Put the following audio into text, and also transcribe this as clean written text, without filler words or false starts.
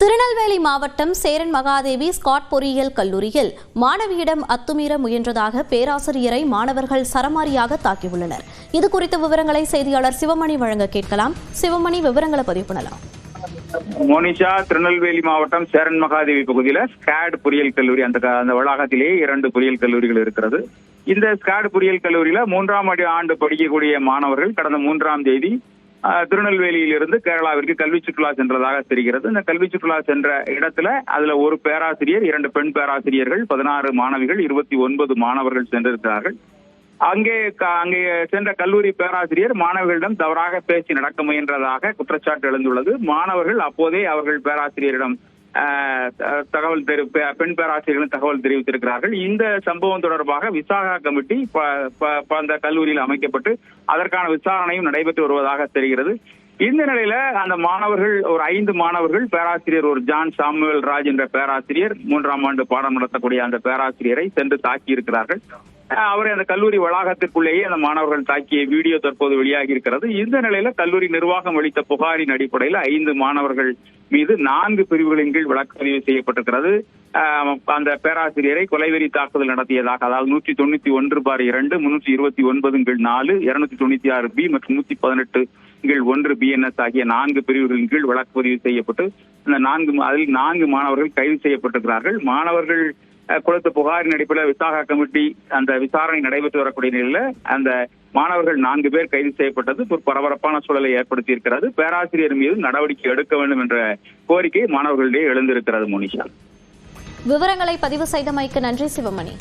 திருநெல்வேலி மாவட்டம் சேரன் மகாதேவி ஸ்காட் பொறியியல் கல்லூரியில் மாணவியிடம் அத்துமீற முயன்றதாக பேராசிரியரை மாணவர்கள் சரமாரியாக தாக்கியுள்ளனர். இது குறித்த விவரங்களை செய்தியாளர் சிவமணி வழங்க கேட்கலாம். சிவமணி, விவரங்களை பதிவு பண்ணலாம். மோனிஷா, திருநெல்வேலி மாவட்டம் சேரன் மகாதேவி பகுதியில் ஸ்காட் பொறியியல் கல்லூரி அந்த வளாகத்திலேயே 2 பொறியியல் கல்லூரிகள் இருக்கிறது. இந்த ஸ்காட் பொறியியல் கல்லூரியில 3ஆம் ஆண்டு படிக்கக்கூடிய மாணவர்கள் கடந்த 3ஆம் தேதி திருநெல்வேலியிலிருந்து கேரளாவிற்கு கல்வி சுற்றுலா சென்றதாக தெரிகிறது. இந்த கல்வி சுற்றுலா சென்ற இடத்துல அதுல ஒரு பேராசிரியர், 2 பெண் பேராசிரியர்கள், 16 மாணவிகள், 29 மாணவர்கள் சென்றிருக்கிறார்கள். அங்கே சென்ற கல்லூரி பேராசிரியர் மாணவர்களிடம் தவறாக பேசி நடக்க முயன்றதாக குற்றச்சாட்டு எழுந்துள்ளது. மாணவர்கள் அப்போதே அவர்கள் பேராசிரியரிடம் பெண் பேராசிரியர்களும் தகவல் தெரிவித்திருக்கிறார்கள். இந்த சம்பவம் தொடர்பாக விசாகா கமிட்டி அந்த கல்லூரியில் அமைக்கப்பட்டு அதற்கான விசாரணையும் நடைபெற்று வருவதாக தெரிகிறது. இந்த நிலையில அந்த மாணவர்கள் ஒரு 5 மாணவர்கள், பேராசிரியர் ஒரு ஜான் சாமுவேல் ராஜ் என்ற பேராசிரியர், 3ஆம் ஆண்டு பாடம் நடத்தக்கூடிய அந்த பேராசிரியரை சென்று தாக்கி இருக்கிறார்கள். அவரை அந்த கல்லூரி வளாகத்திற்குள்ளேயே அந்த மாணவர்கள் தாக்கிய வீடியோ தற்போது வெளியாகி இருக்கிறது. இந்த நிலையில கல்லூரி நிர்வாகம் அளித்த புகாரின் அடிப்படையில் 5 மாணவர்கள் மீது 4 பிரிவுகளின் கீழ் வழக்கு பதிவு செய்யப்பட்டிருக்கிறது. அந்த பேராசிரியரை கொலைவெறி தாக்குதல் நடத்தியதாக, அதாவது 191/2, 329/4, 296B மற்றும் 118/1 BNS ஆகிய 4 பிரிவுகளின் கீழ் வழக்கு பதிவு செய்யப்பட்டு அதில் 4 மாணவர்கள் கைது செய்யப்பட்டிருக்கிறார்கள். மாணவர்கள் கொடுத்த புகாரின் அடிப்படையில் விசாகா கமிட்டி அந்த விசாரணை நடைபெற்று வரக்கூடிய நிலையில அந்த மாணவர்கள் 4 பேர் கைது செய்யப்பட்டது ஒரு பரபரப்பான சூழலை ஏற்படுத்தி இருக்கிறது. பேராசிரியர் மீது நடவடிக்கை எடுக்க வேண்டும் என்ற கோரிக்கை மாணவர்களிடையே எழுந்திருக்கிறது. மோனிஷா, விவரங்களை பதிவு செய்தமைக்கு நன்றி சிவமணி.